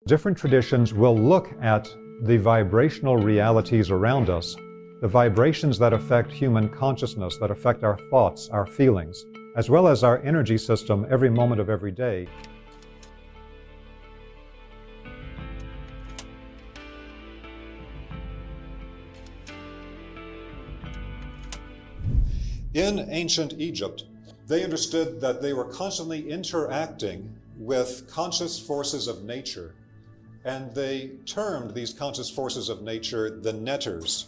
Different traditions will look at the vibrational realities around us, the vibrations that affect human consciousness, that affect our thoughts, our feelings, as well as our energy system every moment of every day. In ancient Egypt, they understood that they were constantly interacting with conscious forces of nature, and they termed these conscious forces of nature the netters.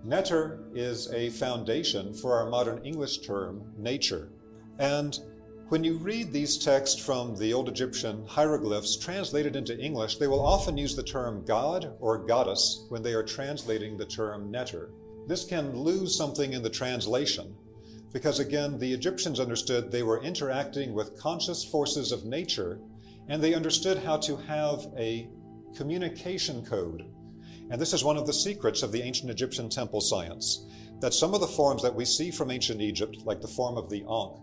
Netter is a foundation for our modern English term, nature. And when you read these texts from the old Egyptian hieroglyphs translated into English, they will often use the term God or goddess when they are translating the term netter. This can lose something in the translation, because again, the Egyptians understood they were interacting with conscious forces of nature, and they understood how to have a communication code. And this is one of the secrets of the ancient Egyptian temple science, that some of the forms that we see from ancient Egypt, like the form of the Ankh,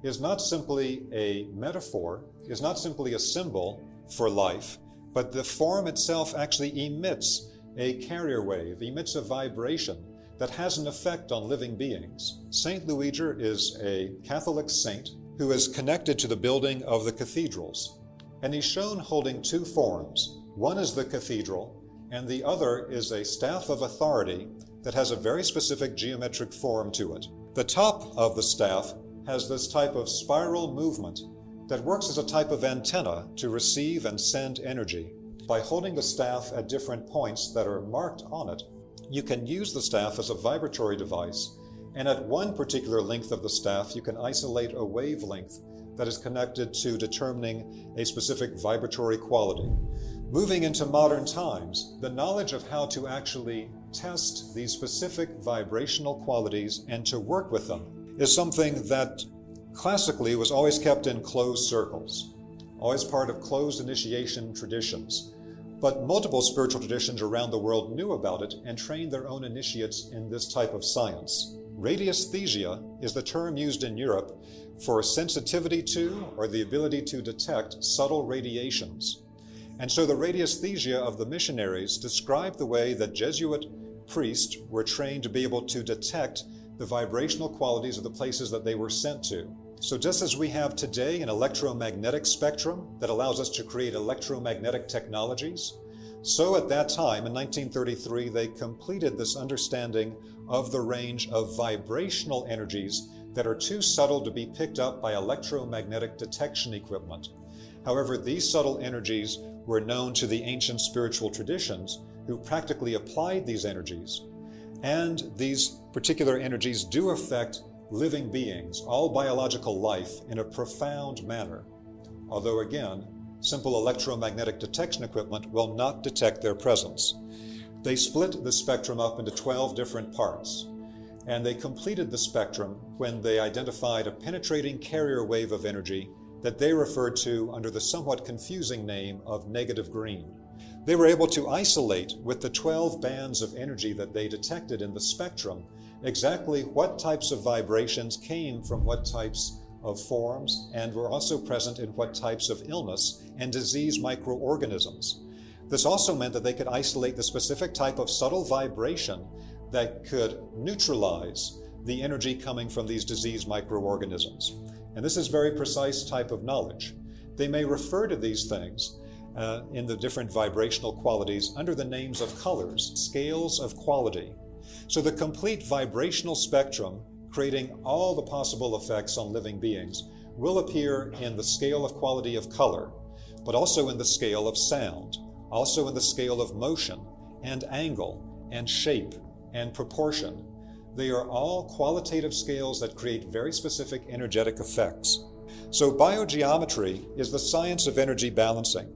is not simply a metaphor, is not simply a symbol for life, but the form itself actually emits a carrier wave, emits a vibration that has an effect on living beings. Saint Luiger is a Catholic saint who is connected to the building of the cathedrals. And he's shown holding two forms. One is the cathedral, and the other is a staff of authority that has a very specific geometric form to it. The top of the staff has this type of spiral movement that works as a type of antenna to receive and send energy. By holding the staff at different points that are marked on it, you can use the staff as a vibratory device, and at one particular length of the staff, you can isolate a wavelength that is connected to determining a specific vibratory quality. Moving into modern times, the knowledge of how to actually test these specific vibrational qualities and to work with them is something that classically was always kept in closed circles, always part of closed initiation traditions. But multiple spiritual traditions around the world knew about it and trained their own initiates in this type of science. Radiesthesia is the term used in Europe for sensitivity to or the ability to detect subtle radiations. And so the radiesthesia of the missionaries described the way that Jesuit priests were trained to be able to detect the vibrational qualities of the places that they were sent to. So just as we have today an electromagnetic spectrum that allows us to create electromagnetic technologies, so at that time, in 1933, they completed this understanding of the range of vibrational energies that are too subtle to be picked up by electromagnetic detection equipment. However, these subtle energies were known to the ancient spiritual traditions who practically applied these energies. And these particular energies do affect living beings, all biological life, in a profound manner. Although again, simple electromagnetic detection equipment will not detect their presence. They split the spectrum up into 12 different parts, and they completed the spectrum when they identified a penetrating carrier wave of energy that they referred to under the somewhat confusing name of negative green. They were able to isolate with the 12 bands of energy that they detected in the spectrum exactly what types of vibrations came from what types of forms and were also present in what types of illness and disease microorganisms. This also meant that they could isolate the specific type of subtle vibration that could neutralize the energy coming from these disease microorganisms. And this is very precise type of knowledge. They may refer to these things in the different vibrational qualities under the names of colors, scales of quality. So the complete vibrational spectrum, creating all the possible effects on living beings, will appear in the scale of quality of color, but also in the scale of sound, also in the scale of motion and angle and shape and proportion. They are all qualitative scales that create very specific energetic effects. So biogeometry is the science of energy balancing.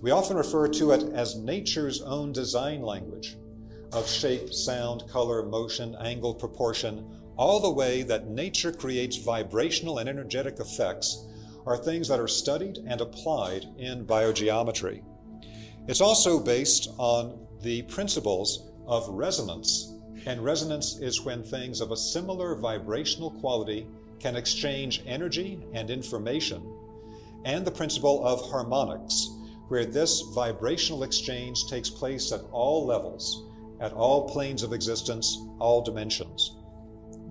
We often refer to it as nature's own design language of shape, sound, color, motion, angle, proportion. All the way that nature creates vibrational and energetic effects are things that are studied and applied in biogeometry. It's also based on the principles of resonance. And resonance is when things of a similar vibrational quality can exchange energy and information, and the principle of harmonics, where this vibrational exchange takes place at all levels, at all planes of existence, all dimensions.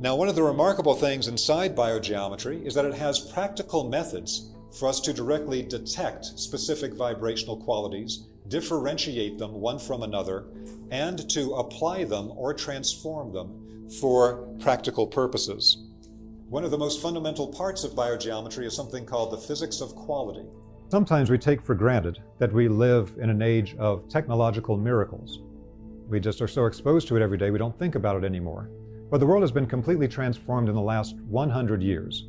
Now, one of the remarkable things inside biogeometry is that it has practical methods for us to directly detect specific vibrational qualities, differentiate them one from another, and to apply them or transform them for practical purposes. One of the most fundamental parts of biogeometry is something called the physics of quality. Sometimes we take for granted that we live in an age of technological miracles. We just are so exposed to it every day we don't think about it anymore. But the world has been completely transformed in the last 100 years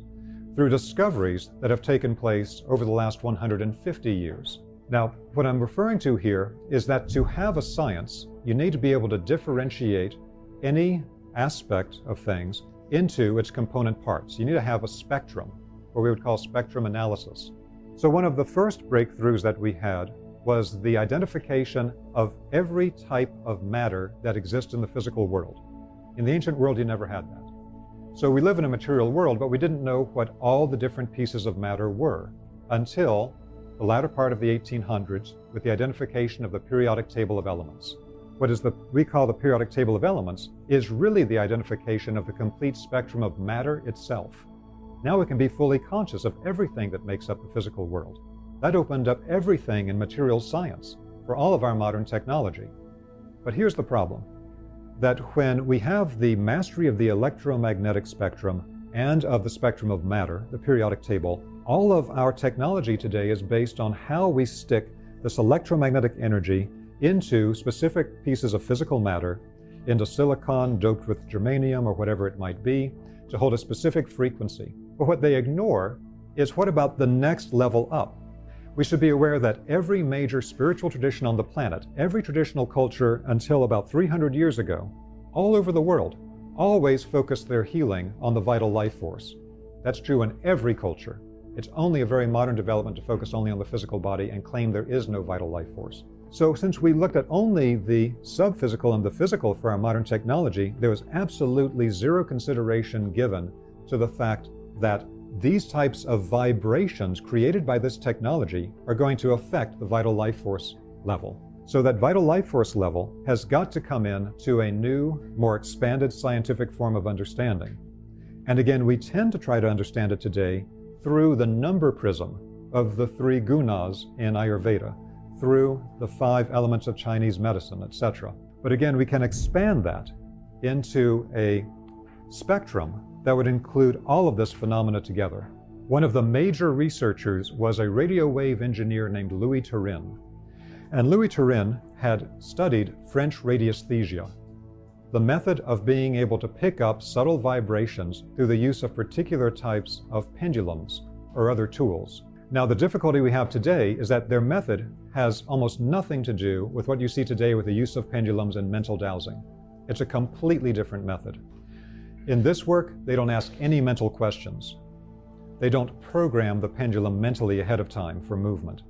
through discoveries that have taken place over the last 150 years. Now, what I'm referring to here is that to have a science, you need to be able to differentiate any aspect of things into its component parts. You need to have a spectrum, what we would call spectrum analysis. So one of the first breakthroughs that we had was the identification of every type of matter that exists in the physical world. In the ancient world, you never had that. So we live in a material world, but we didn't know what all the different pieces of matter were until the latter part of the 1800s with the identification of the periodic table of elements. What we call the periodic table of elements is really the identification of the complete spectrum of matter itself. Now we can be fully conscious of everything that makes up the physical world. That opened up everything in material science for all of our modern technology. But here's the problem, that when we have the mastery of the electromagnetic spectrum and of the spectrum of matter, the periodic table, all of our technology today is based on how we stick this electromagnetic energy into specific pieces of physical matter, into silicon doped with germanium or whatever it might be, to hold a specific frequency. But what they ignore is, what about the next level up? We should be aware that every major spiritual tradition on the planet, every traditional culture until about 300 years ago, all over the world, always focused their healing on the vital life force. That's true in every culture. It's only a very modern development to focus only on the physical body and claim there is no vital life force. So since we looked at only the sub-physical and the physical for our modern technology, there was absolutely zero consideration given to the fact that these types of vibrations created by this technology are going to affect the vital life force level. So that vital life force level has got to come in to a new, more expanded scientific form of understanding. And again, we tend to try to understand it today through the number prism of the 3 gunas in Ayurveda, through the 5 elements of Chinese medicine, etc. But again, we can expand that into a spectrum that would include all of this phenomena together. One of the major researchers was a radio wave engineer named Louis Turin. And Louis Turin had studied French radiesthesia, the method of being able to pick up subtle vibrations through the use of particular types of pendulums or other tools. Now, the difficulty we have today is that their method has almost nothing to do with what you see today with the use of pendulums and mental dowsing. It's a completely different method. In this work, they don't ask any mental questions. They don't program the pendulum mentally ahead of time for movement.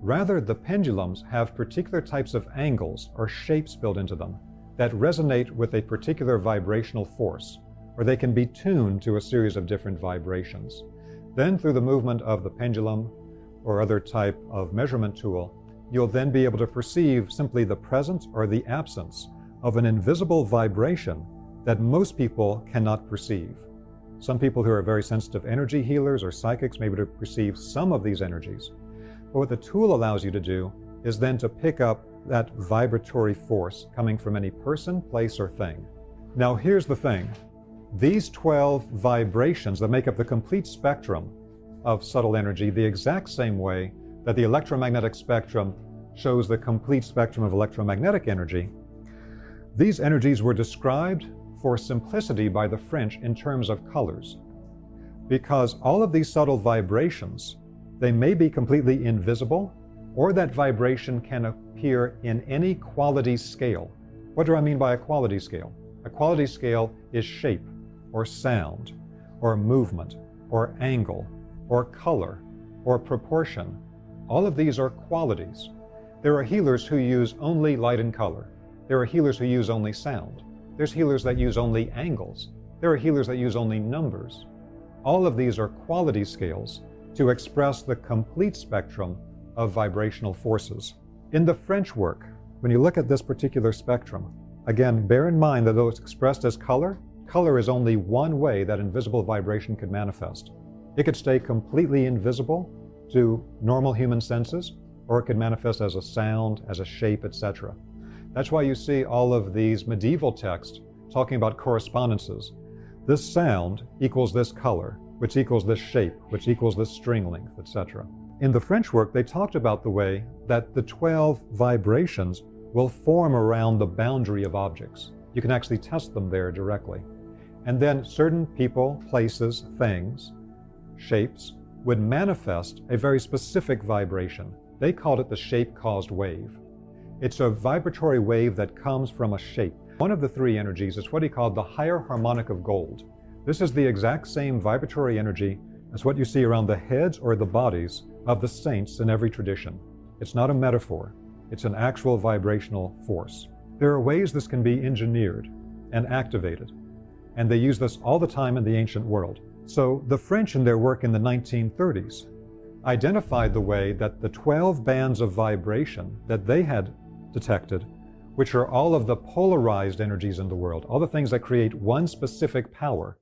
Rather, the pendulums have particular types of angles or shapes built into them that resonate with a particular vibrational force, or they can be tuned to a series of different vibrations. Then, through the movement of the pendulum or other type of measurement tool, you'll then be able to perceive simply the presence or the absence of an invisible vibration that most people cannot perceive. Some people who are very sensitive energy healers or psychics may be able to perceive some of these energies. But what the tool allows you to do is then to pick up that vibratory force coming from any person, place, or thing. Now here's the thing. These 12 vibrations that make up the complete spectrum of subtle energy, the exact same way that the electromagnetic spectrum shows the complete spectrum of electromagnetic energy, these energies were described for simplicity by the French in terms of colors. Because all of these subtle vibrations, they may be completely invisible, or that vibration can appear in any quality scale. What do I mean by a quality scale? A quality scale is shape, or sound, or movement, or angle, or color, or proportion. All of these are qualities. There are healers who use only light and color. There are healers who use only sound. There's healers that use only angles. There are healers that use only numbers. All of these are quality scales to express the complete spectrum of vibrational forces. In the French work, when you look at this particular spectrum, again, bear in mind that though it's expressed as color, color is only one way that invisible vibration could manifest. It could stay completely invisible to normal human senses, or it could manifest as a sound, as a shape, etc. That's why you see all of these medieval texts talking about correspondences. This sound equals this color, which equals this shape, which equals this string length, etc. In the French work, they talked about the way that the 12 vibrations will form around the boundary of objects. You can actually test them there directly. And then certain people, places, things, shapes, would manifest a very specific vibration. They called it the shape-caused wave. It's a vibratory wave that comes from a shape. One of the three energies is what he called the higher harmonic of gold. This is the exact same vibratory energy as what you see around the heads or the bodies of the saints in every tradition. It's not a metaphor. It's an actual vibrational force. There are ways this can be engineered and activated, and they use this all the time in the ancient world. So the French in their work in the 1930s identified the way that the 12 bands of vibration that they had detected, which are all of the polarized energies in the world, all the things that create one specific power,